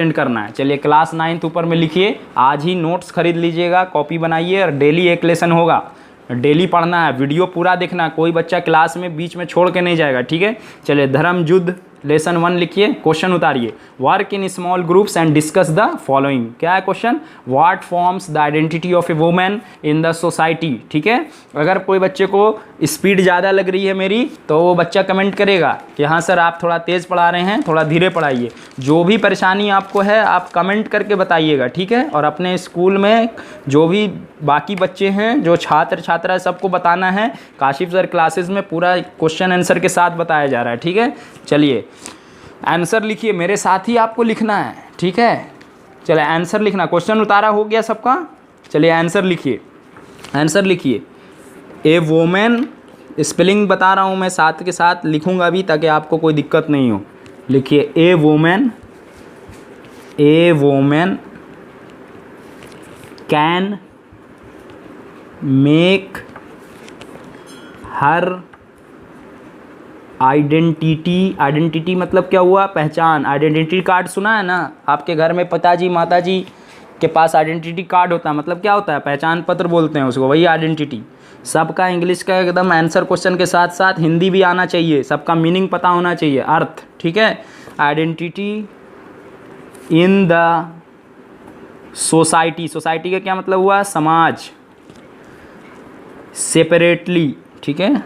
Attend करना है। चलिए क्लास 9th ऊपर में लिखिए, आज ही नोट्स खरीद लीजिएगा, कॉपी बनाइए और डेली एक लेसन होगा, डेली पढ़ना है, वीडियो पूरा देखना है, कोई बच्चा क्लास में बीच में छोड़ के नहीं जाएगा, ठीक है। चलिए धर्म युद्ध लेसन 1 लिखिए, क्वेश्चन उतारिए, work in small groups and discuss the following. क्या है question? What forms the identity of a women in the society, ठीक है। अगर कोई बच्चे को स्पीड ज़्यादा लग रही है मेरी, तो वो बच्चा कमेंट करेगा कि हाँ सर आप थोड़ा तेज़ पढ़ा रहे हैं, थोड़ा धीरे पढ़ाइए। जो भी परेशानी आपको है आप कमेंट करके बताइएगा, ठीक है। और अपने स्कूल में जो भी बाकी बच्चे हैं, जो छात्र छात्रा, सबको बताना है, काशिफ सर क्लासेस में पूरा क्वेश्चन आंसर के साथ बताया जा रहा है, ठीक है। चलिए आंसर लिखिए, मेरे साथ ही आपको लिखना है, ठीक है। चलिए आंसर लिखना, क्वेश्चन उतारा हो गया सबका। चलिए आंसर लिखिए, आंसर लिखिए। ए वोमेन, स्पेलिंग बता रहा हूँ मैं, साथ के साथ लिखूँगा भी ताकि आपको कोई दिक्कत नहीं हो। लिखिए a women, a women can make her identity, identity मतलब क्या हुआ? पहचान। आइडेंटिटी कार्ड सुना है ना, आपके घर में पिताजी माताजी के पास आइडेंटिटी कार्ड होता है, मतलब क्या होता है? पहचान पत्र बोलते हैं उसको, वही आइडेंटिटी। सबका इंग्लिश का एकदम आंसर क्वेश्चन के साथ साथ हिंदी भी आना चाहिए, सबका मीनिंग पता होना चाहिए, अर्थ, ठीक है। Identity in the society, society का क्या मतलब हुआ? समाज। सेपरेटली, ठीक है,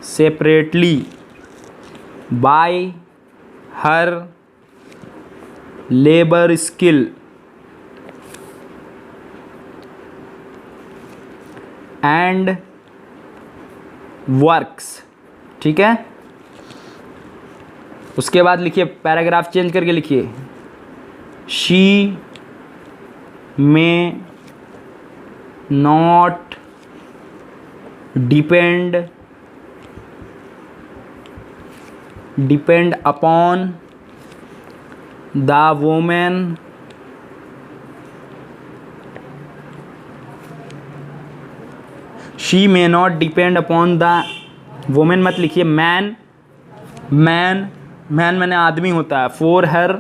separately bye her labour skill and works, ठीक है। उसके बाद लिखिए, पैराग्राफ चेंज करके लिखिए, शी में not depend upon the women she may not depend upon the women मत लिखिए, मैन, मैन मैन मैंने आदमी होता है, फॉर हर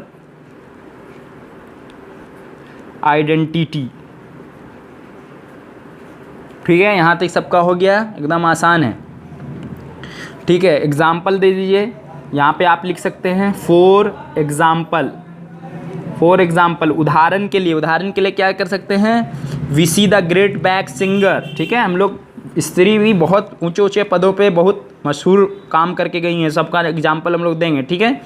आइडेंटिटी, ठीक है। यहाँ तक सबका हो गया, एकदम आसान है, ठीक है। एग्जाम्पल दे दीजिए, यहाँ पे आप लिख सकते हैं फॉर एग्जाम्पल, फॉर एग्जाम्पल उदाहरण के लिए, उदाहरण के लिए क्या कर सकते हैं? We see the great back singer, ठीक है। हम लोग स्त्री भी बहुत ऊंचे ऊंचे पदों पे बहुत मशहूर काम करके गई हैं, सबका एग्जाम्पल हम लोग देंगे, ठीक है।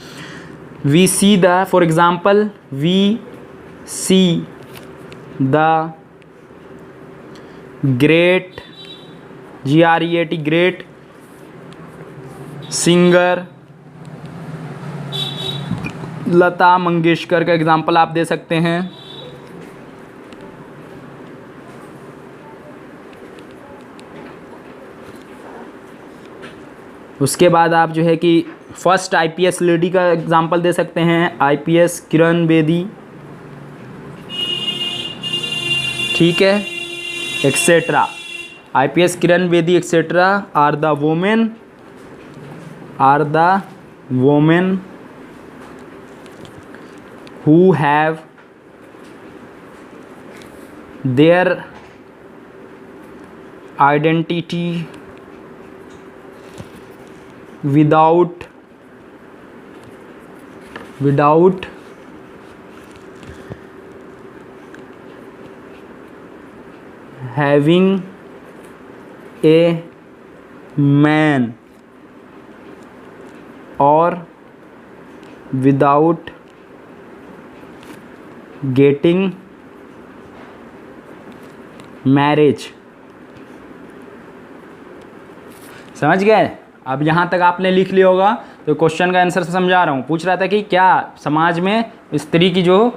We see the, for example we see the great, GREAT, great singer Lata Mangeshkar का एग्जाम्पल आप दे सकते हैं। उसके बाद आप जो है कि फर्स्ट IPS लेडी का एग्जाम्पल दे सकते हैं, IPS किरण बेदी, ठीक है, etcetera. IPS Kiran Bedi etcetera are the women who have their identity without having a man or without getting marriage. समझ गए? अब यहाँ तक आपने लिख लिया होगा, तो क्वेश्चन का आंसर समझा रहा हूँ। पूछ रहा था कि क्या समाज में स्त्री की जो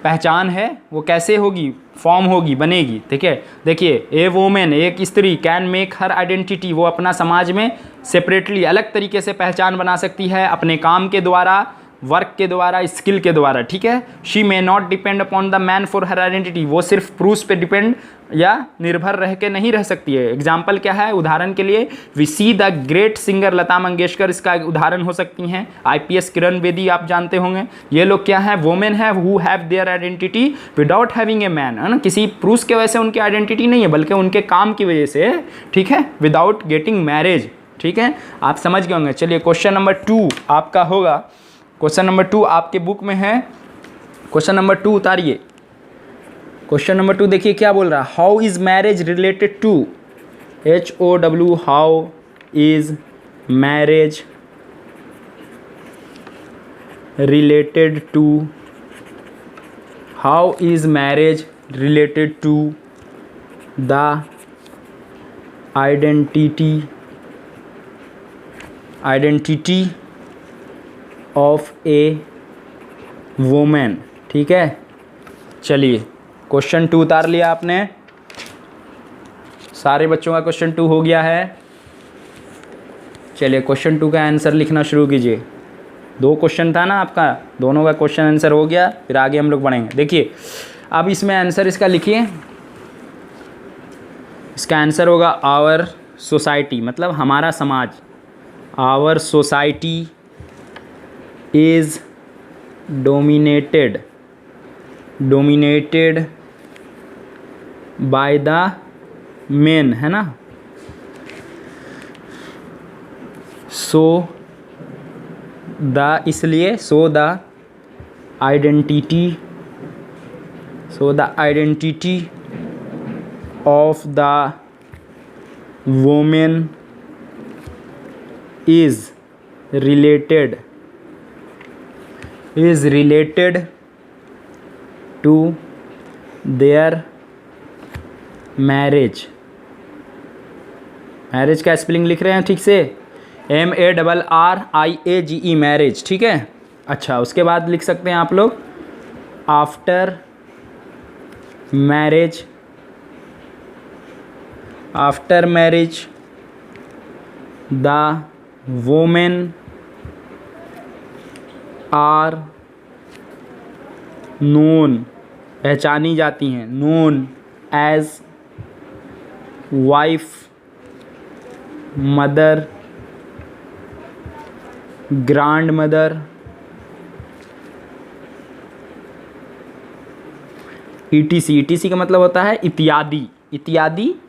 पहचान है वो कैसे होगी, फॉर्म होगी, बनेगी, ठीक है। देखिए, ए वोमेन, एक स्त्री, कैन मेक हर आइडेंटिटी, वो अपना समाज में सेपरेटली अलग तरीके से पहचान बना सकती है, अपने काम के द्वारा, वर्क के द्वारा, स्किल के द्वारा, ठीक है। She may not depend upon the man for her identity, वो सिर्फ पुरुष पे डिपेंड या निर्भर रह के नहीं रह सकती है। एग्जाम्पल क्या है, उदाहरण के लिए we see the great singer Lata Mangeshkar, इसका उदाहरण हो सकती हैं। IPS किरण बेदी आप जानते होंगे, ये लोग क्या है, वोमेन है who have their identity without having a man, है ना, किसी पुरुष के वजह से उनकी आइडेंटिटी नहीं है बल्कि उनके काम की वजह से, ठीक है, विदाउट गेटिंग मैरिज, ठीक है, आप समझ गए होंगे। चलिए क्वेश्चन नंबर 2 आपका होगा, क्वेश्चन नंबर 2 आपके बुक में है। क्वेश्चन नंबर 2 उतारिए। क्वेश्चन नंबर 2 देखिए क्या बोल रहा है, how is marriage related to, HOW, how is marriage related to, how is marriage related to the identity of a women, ठीक है। चलिए क्वेश्चन 2 उतार लिया आपने, सारे बच्चों का क्वेश्चन 2 हो गया है। चलिए क्वेश्चन 2 का आंसर लिखना शुरू कीजिए। 2 क्वेश्चन था ना आपका, दोनों का क्वेश्चन आंसर हो गया, फिर आगे हम लोग बढ़ेंगे। देखिए अब इसमें आंसर इसका लिखिए, इसका आंसर होगा आवर सोसाइटी, मतलब हमारा समाज, our society is dominated by the men, है ना, सो द, इसलिए so the identity of the women is related to their marriage। Marriage का स्पेलिंग लिख रहे हैं ठीक से, MARRIAGE, मैरिज, ठीक है। अच्छा उसके बाद लिख सकते हैं आप लोग after marriage the women are known, पहचानी जाती हैं, known as wife, mother, grandmother, ETC का मतलब होता है इत्यादि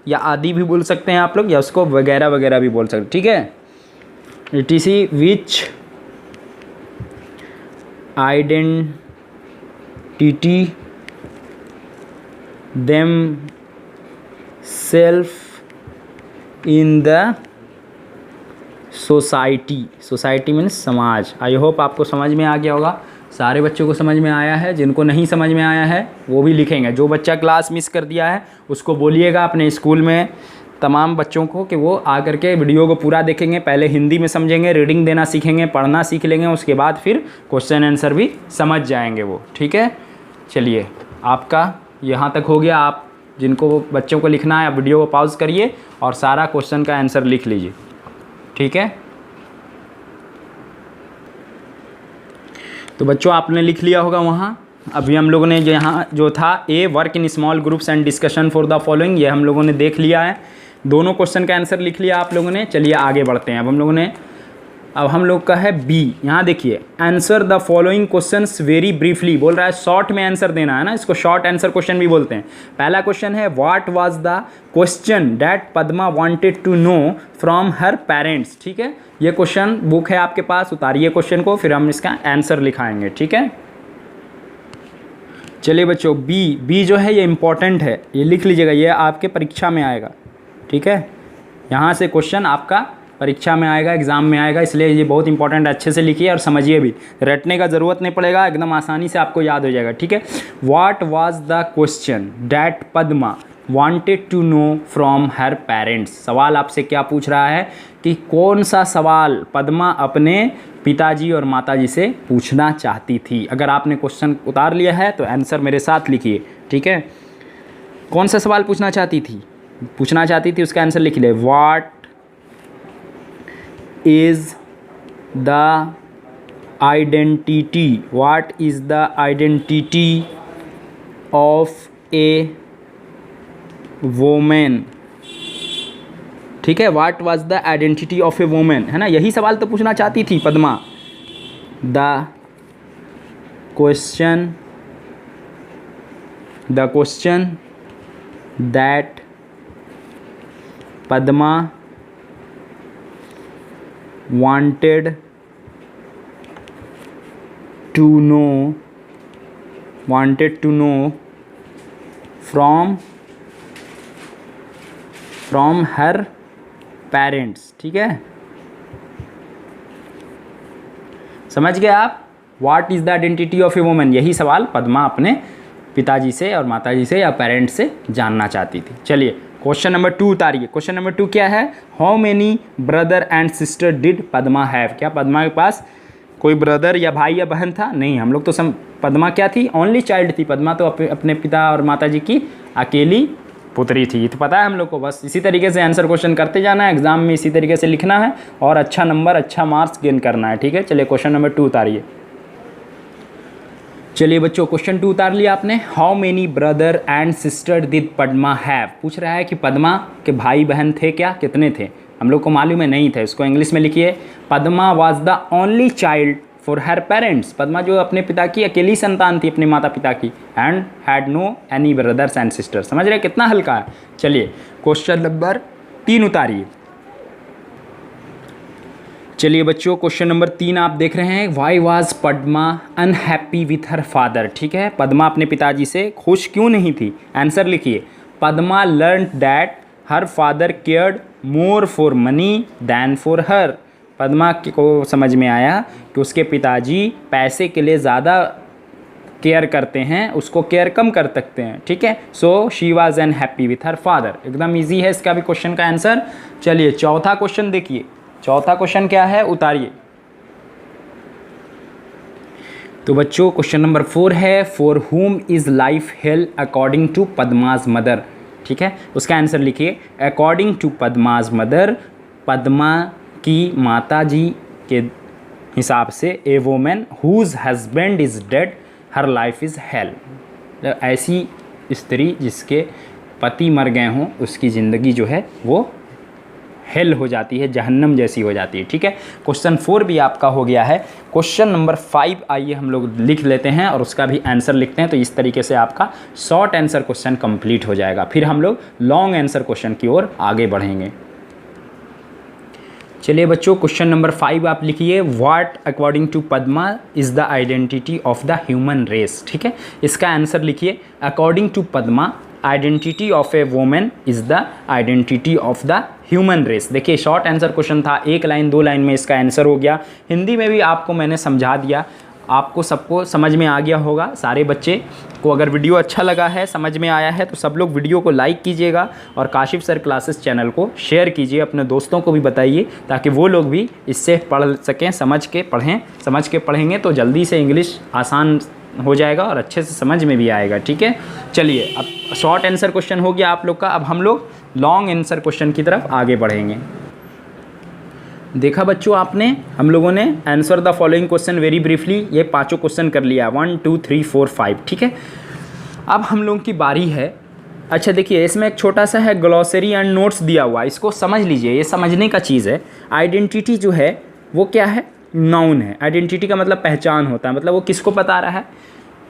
या आदि भी बोल सकते हैं आप लोग, या उसको वगैरह वगैरह भी बोल सकते हैं, ठीक है। ETC which identity themselves in the society means समाज। आई होप आपको समझ में आ गया होगा, सारे बच्चों को समझ में आया है। जिनको नहीं समझ में आया है वो भी लिखेंगे। जो बच्चा क्लास मिस कर दिया है उसको बोलिएगा अपने स्कूल में तमाम बच्चों को कि वो आकर के वीडियो को पूरा देखेंगे। पहले हिंदी में समझेंगे, रीडिंग देना सीखेंगे, पढ़ना सीख लेंगे, उसके बाद फिर क्वेश्चन आंसर भी समझ जाएंगे वो, ठीक है। चलिए आपका यहाँ तक हो गया। आप जिनको बच्चों को लिखना है वीडियो को पॉज करिए और सारा क्वेश्चन का आंसर लिख लीजिए, ठीक है। तो बच्चों आपने लिख लिया होगा वहाँ। अभी हम लोगों ने यहाँ जो था a work in small groups and discussion for the following, ये हम लोगों ने देख लिया है। दोनों क्वेश्चन का आंसर लिख लिया आप लोगों ने। चलिए आगे बढ़ते हैं। अब हम लोग का है बी। यहाँ देखिए answer the following questions very briefly, बोल रहा है शॉर्ट में आंसर देना है ना, इसको शॉर्ट आंसर क्वेश्चन भी बोलते हैं। पहला क्वेश्चन है what was the question that Padma wanted to know from her parents, ठीक है। ये क्वेश्चन बुक है आपके पास, उतारिए क्वेश्चन को, फिर हम इसका आंसर लिखाएंगे, ठीक है। चलिए बच्चों बी जो है ये इंपॉर्टेंट है, ये लिख लीजिएगा, ये आपके परीक्षा में आएगा, ठीक है। यहाँ से क्वेश्चन आपका परीक्षा में आएगा, एग्जाम में आएगा, इसलिए ये बहुत इंपॉर्टेंट है। अच्छे से लिखिए और समझिए भी, रटने का ज़रूरत नहीं पड़ेगा, एकदम आसानी से आपको याद हो जाएगा, ठीक है। What was the question that Padma wanted to know from her parents. सवाल आपसे क्या पूछ रहा है कि कौन सा सवाल पद्मा अपने पिताजी और माताजी से पूछना चाहती थी। अगर आपने क्वेश्चन उतार लिया है तो आंसर मेरे साथ लिखिए, ठीक है। कौन सा सवाल पूछना चाहती थी उसका आंसर लिख ले। What is the identity, what is the identity of a women, ठीक है, what was the identity of a women, है ना, यही सवाल तो पूछना चाहती थी Padma. The question that Padma wanted to know from her parents, ठीक है, समझ गए आप। What is the identity of a woman, यही सवाल पद्मा अपने पिताजी से और माताजी से या पेरेंट्स से जानना चाहती थी। चलिए क्वेश्चन नंबर 2 उतारिए। क्वेश्चन नंबर 2 क्या है, how many brother and sister did Padma have, क्या पद्मा के पास कोई ब्रदर या भाई या बहन था? नहीं, हम लोग तो पद्मा क्या थी, ओनली चाइल्ड थी। पद्मा तो अपने पिता और माताजी की अकेली पुत्री थी, तो पता है हम लोग को। बस इसी तरीके से आंसर क्वेश्चन करते जाना है, एग्जाम में इसी तरीके से लिखना है और अच्छा नंबर अच्छा मार्क्स गेन करना है, ठीक है। चलिए क्वेश्चन नंबर 2 उतारिए। चलिए बच्चों क्वेश्चन 2 उतार लिया आपने। How many brother and sister did Padma have, पूछ रहा है कि पद्मा के भाई बहन थे क्या, कितने थे? हम लोग को मालूम है नहीं थे, इसको इंग्लिश में लिखिए। Padma was the only child for her parents, Padma जो अपने पिता की अकेली संतान थी, अपने माता पिता की, and had no any brothers and sister. समझ रहे कितना हल्का है। चलिए क्वेश्चन नंबर 3 उतारिए। चलिए बच्चों क्वेश्चन नंबर 3 आप देख रहे हैं, why was Padma unhappy with her father, ठीक है, पद्मा अपने पिताजी से खुश क्यों नहीं थी? आंसर लिखिए। Padma learn that her father cared more for money than for her, Padma को समझ में आया कि उसके पिताजी पैसे के लिए ज़्यादा केयर करते हैं, उसको केयर कम कर सकते हैं, ठीक है। So she was unhappy with her father. एकदम इजी है इसका भी क्वेश्चन का आंसर। चलिए चौथा क्वेश्चन देखिए, चौथा क्वेश्चन क्या है उतारिए। तो बच्चों क्वेश्चन नंबर 4 है, for whom is life hell according to Padma's mother, ठीक है, उसका आंसर लिखिए। According to Padma's mother, Padma की माता जी के हिसाब से, a women whose husband is dead her life is hell, ऐसी स्त्री जिसके पति मर गए हों उसकी ज़िंदगी जो है वो हेल हो जाती है, जहन्नम जैसी हो जाती है, ठीक है। क्वेश्चन 4 भी आपका हो गया है। क्वेश्चन नंबर 5 आइए हम लोग लिख लेते हैं और उसका भी आंसर लिखते हैं, तो इस तरीके से आपका शॉर्ट आंसर क्वेश्चन कंप्लीट हो जाएगा। फिर हम लोग लॉन्ग आंसर क्वेश्चन की ओर आगे बढ़ेंगे। चलिए बच्चों क्वेश्चन नंबर 5 आप लिखिए, what according to Padma is the identity of the human race, ठीक है, इसका आंसर लिखिए। According to Padma identity of a women is the identity of the human race. देखिए शॉर्ट आंसर क्वेश्चन था, 1 लाइन 2 लाइन में इसका आंसर हो गया। हिंदी में भी आपको मैंने समझा दिया, आपको सबको समझ में आ गया होगा। सारे बच्चे को अगर वीडियो अच्छा लगा है, समझ में आया है, तो सब लोग वीडियो को लाइक कीजिएगा और काशिफ सर क्लासेस चैनल को शेयर कीजिए, अपने दोस्तों को भी बताइए ताकि वो लोग भी इससे पढ़ सकें, समझ के पढ़ें। समझ के पढ़ेंगे तो जल्दी से इंग्लिश आसान हो जाएगा और अच्छे से समझ में भी आएगा, ठीक है। चलिए अब शॉर्ट आंसर क्वेश्चन हो गया आप लोग का, अब हम लोग लॉन्ग आंसर क्वेश्चन की तरफ आगे बढ़ेंगे। देखा बच्चों आपने, हम लोगों ने answer the following question very briefly, ये 5 क्वेश्चन कर लिया, 1 2 3 4 5, ठीक है। अब हम लोगों की बारी है। अच्छा देखिए इसमें एक छोटा सा है ग्लॉसरी एंड नोट्स दिया हुआ, इसको समझ लीजिए, ये समझने का चीज़ है। आइडेंटिटी जो है वो क्या है, नाउन है। आइडेंटिटी का मतलब पहचान होता है, मतलब वो किसको बता रहा है,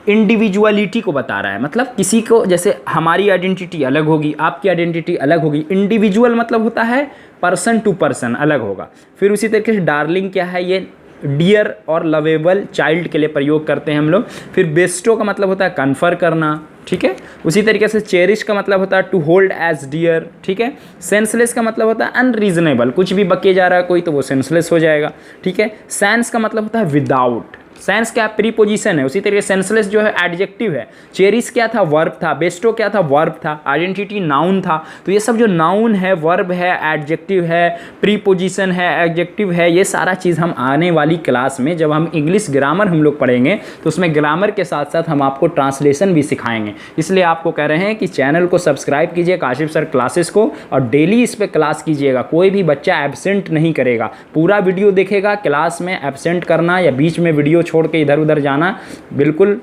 इंडिविजुअलिटी को बता रहा है। मतलब किसी को, जैसे हमारी आइडेंटिटी अलग होगी, आपकी आइडेंटिटी अलग होगी। इंडिविजुअल मतलब होता है पर्सन टू पर्सन अलग होगा। फिर उसी तरीके से डार्लिंग क्या है, ये डियर और लवेबल चाइल्ड के लिए प्रयोग करते हैं हम लोग। फिर बेस्टो का मतलब होता है कन्फर करना, ठीक है। उसी तरीके से चेरिश का मतलब होता है टू होल्ड एज डियर, ठीक है। सेंसलेस का मतलब होता है अनरीजनेबल, कुछ भी बके जा रहा है कोई तो वो सेंसलेस हो जाएगा, ठीक है। सेंस का मतलब होता है विदाउट, सेंस क्या प्रीपोजिशन है, उसी तरीके सेंसलेस जो है एडजेक्टिव है, चेरिश क्या था वर्ब था, बेस्टो क्या था वर्ब था, आइडेंटिटी नाउन था। तो ये सब जो नाउन है, वर्ब है, एडजेक्टिव है, प्रीपोजिशन है, एडजेक्टिव है, ये सारा चीज़ हम आने वाली क्लास में जब हम इंग्लिश ग्रामर हम लोग पढ़ेंगे तो उसमें ग्रामर के साथ साथ हम आपको ट्रांसलेशन भी सिखाएंगे। इसलिए आपको कह रहे हैं कि चैनल को सब्सक्राइब कीजिए काशिफ सर क्लासेस को, और डेली इस पर क्लास कीजिएगा। कोई भी बच्चा एब्सेंट नहीं करेगा, पूरा वीडियो देखेगा। क्लास में एब्सेंट करना या बीच में वीडियो छोड़ के इधर उधर जाना बिल्कुल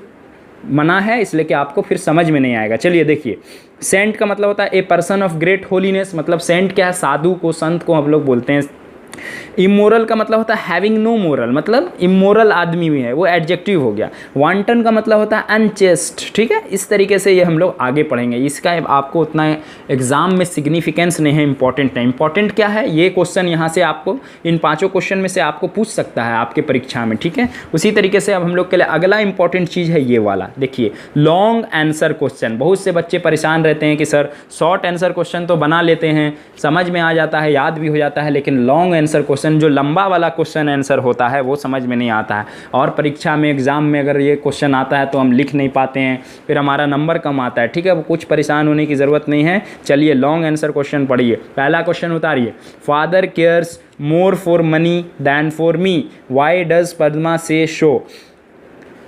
मना है, इसलिए कि आपको फिर समझ में नहीं आएगा। चलिए देखिए, सेंट का मतलब होता है a person of great holiness, मतलब सेंट क्या है, साधु को, संत को हम लोग बोलते हैं। इमोरल का मतलब होता है हैविंग नो मोरल, मतलब इमोरल आदमी भी है, वो एडजेक्टिव हो गया। वांटन का मतलब होता है अनचेस्ट, ठीक है। इस तरीके से ये हम लोग आगे पढ़ेंगे। इसका आपको उतना एग्जाम में सिग्निफिकेंस नहीं है, इंपॉर्टेंट नहीं। इंपॉर्टेंट क्या है, ये क्वेश्चन यहाँ से आपको इन 5 क्वेश्चन में से आपको पूछ सकता है आपके परीक्षा में, ठीक है। उसी तरीके से अब हम लोग के लिए अगला इंपॉर्टेंट चीज़ है ये वाला, देखिए लॉन्ग आंसर क्वेश्चन। बहुत से बच्चे परेशान रहते हैं कि सर शॉर्ट आंसर क्वेश्चन तो बना लेते हैं, समझ में आ जाता है, याद भी हो जाता है, लेकिन लॉन्ग आंसर क्वेश्चन, जो लंबा वाला क्वेश्चन आंसर होता है, वो समझ में नहीं आता है। और परीक्षा में, एग्जाम में अगर ये क्वेश्चन आता है तो हम लिख नहीं पाते हैं, फिर हमारा नंबर कम आता है, ठीक है। वो कुछ परेशान होने की ज़रूरत नहीं है। चलिए लॉन्ग आंसर क्वेश्चन पढ़िए। पहला क्वेश्चन उतारिए, father cares more for money than for me, why does Padma say show,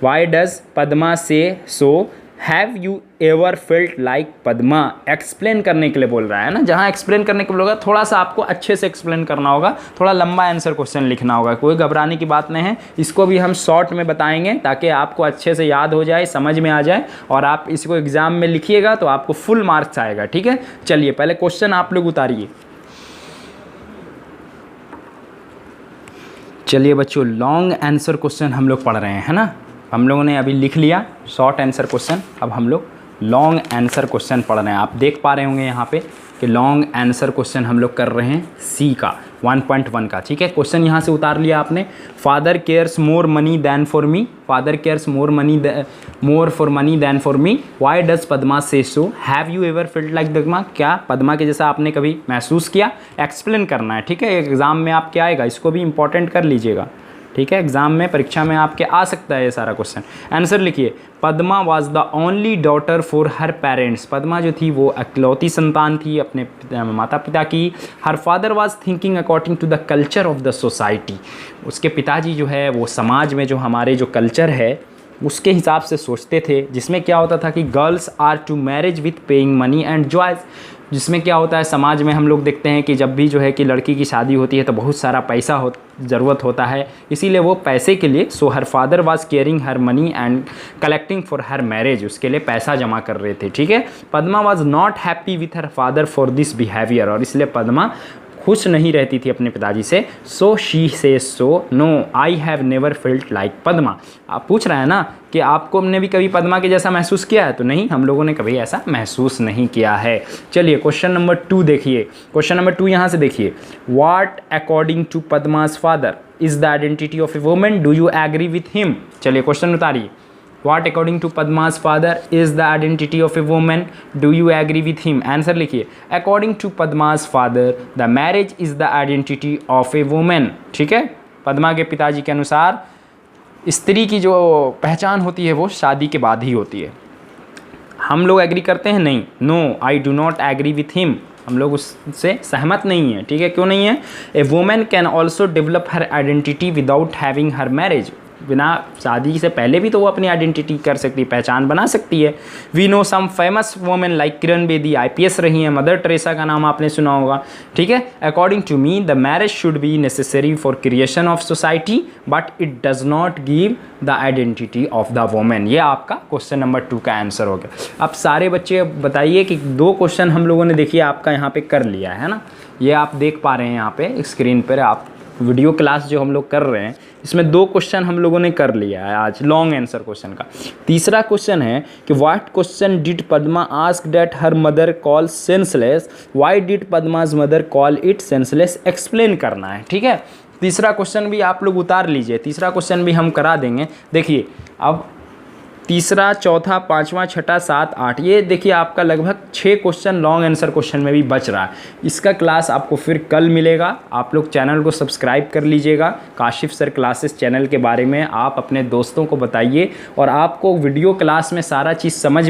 why does Padma say so, have you ever felt like Padma. Explain करने के लिए बोल रहा है ना, जहाँ एक्सप्लेन करने के लिए बोलेगा थोड़ा सा आपको अच्छे से एक्सप्लेन करना होगा, थोड़ा लंबा आंसर क्वेश्चन लिखना होगा। कोई घबराने की बात नहीं है, इसको भी हम शॉर्ट में बताएंगे ताकि आपको अच्छे से याद हो जाए, समझ में आ जाए, और आप इसको एग्जाम में लिखिएगा तो आपको फुल मार्क्स आएगा, ठीक है। चलिए पहले क्वेश्चन आप लोग उतारिए। चलिए बच्चों, लॉन्ग आंसर क्वेश्चन हम लोग पढ़ रहे हैं, है ना। हम लोगों ने अभी लिख लिया शॉर्ट आंसर क्वेश्चन, अब हम लोग लॉन्ग आंसर क्वेश्चन पढ़ रहे हैं। आप देख पा रहे होंगे यहाँ पे कि लॉन्ग आंसर क्वेश्चन हम लोग कर रहे हैं सी का 1.1 का, ठीक है। क्वेश्चन यहाँ से उतार लिया आपने, father cares more money than for me, father cares more for money than for me, why does Padma say so, have you ever field like Padma, क्या पद्मा के जैसा आपने कभी महसूस किया। एक्सप्लेन करना है, ठीक है। एग्जाम में आपके आएगा, इसको भी इंपॉर्टेंट कर लीजिएगा, ठीक है। एग्जाम में, परीक्षा में आपके आ सकता है ये सारा क्वेश्चन। आंसर लिखिए, Padma was the only daughter for her parents, Padma जो थी वो इकलौती संतान थी अपने माता पिता की। Her father was thinking according to the culture of the society, उसके पिताजी जो है वो समाज में जो हमारे जो कल्चर है उसके हिसाब से सोचते थे, जिसमें क्या होता था कि girls are to marriage with paying money and joys, जिसमें क्या होता है समाज में हम लोग देखते हैं कि जब भी जो है कि लड़की की शादी होती है तो बहुत सारा पैसा ज़रूरत होता है, इसीलिए वो पैसे के लिए, so her father was caring her money and collecting for her marriage, उसके लिए पैसा जमा कर रहे थे, ठीक है। Padma was not happy with her father for this behaviour, और इसलिए पद्मा खुश नहीं रहती थी अपने पिताजी से। So she say so no I have never felt like Padma. आप पूछ रहे हैं ना कि आपको हमने भी कभी पद्मा के जैसा महसूस किया है, तो नहीं, हम लोगों ने कभी ऐसा महसूस नहीं किया है। चलिए क्वेश्चन नंबर 2 देखिए, क्वेश्चन नंबर 2 यहाँ से देखिए, what according to Padma's father is the identity of a woman, do you agree with him. चलिए क्वेश्चन उतारिए, What according to Padma's father is the identity of a woman? Do you agree with him? Answer लिखिए, According to Padma's father, the marriage is the identity of a woman. ठीक है, पद्मा के पिताजी के अनुसार स्त्री की जो पहचान होती है वो शादी के बाद ही होती है। हम लोग एग्री करते हैं नहीं, no I do not agree with him, हम लोग उससे सहमत नहीं हैं, ठीक है। क्यों नहीं है, a women can also develop her identity without having her marriage, बिना शादी से पहले भी तो वो अपनी आइडेंटिटी कर सकती है, पहचान बना सकती है। We know some famous women like Kiran Bedi, IPS रही हैं, मदर टेरेसा का नाम आपने सुना होगा, ठीक है। According to me the marriage should be necessary for creation of society but it does not give the identity of the women. ये आपका क्वेश्चन नंबर 2 का आंसर हो गया। अब सारे बच्चे बताइए कि 2 क्वेश्चन हम लोगों ने देखिए आपका यहाँ पे कर लिया है ना, ये आप देख पा रहे हैं यहाँ पे स्क्रीन पर, आप वीडियो क्लास जो हम लोग कर रहे हैं इसमें 2 क्वेश्चन हम लोगों ने कर लिया है आज लॉन्ग आंसर क्वेश्चन का। तीसरा क्वेश्चन है कि what question did Padma ask that her mother call senseless, why did Padma's mother call it senseless, explain करना है, ठीक है। तीसरा क्वेश्चन भी आप लोग उतार लीजिए, तीसरा क्वेश्चन भी हम करा देंगे। देखिए अब तीसरा, चौथा, पाँचवा, छठा, 7, 8, ये देखिए आपका लगभग 6 क्वेश्चन लॉन्ग आंसर क्वेश्चन में भी बच रहा है। इसका क्लास आपको फिर कल मिलेगा। आप लोग चैनल को सब्सक्राइब कर लीजिएगा। काशिफ सर क्लासेस चैनल के बारे में आप अपने दोस्तों को बताइए और आपको वीडियो क्लास में सारा चीज़ समझ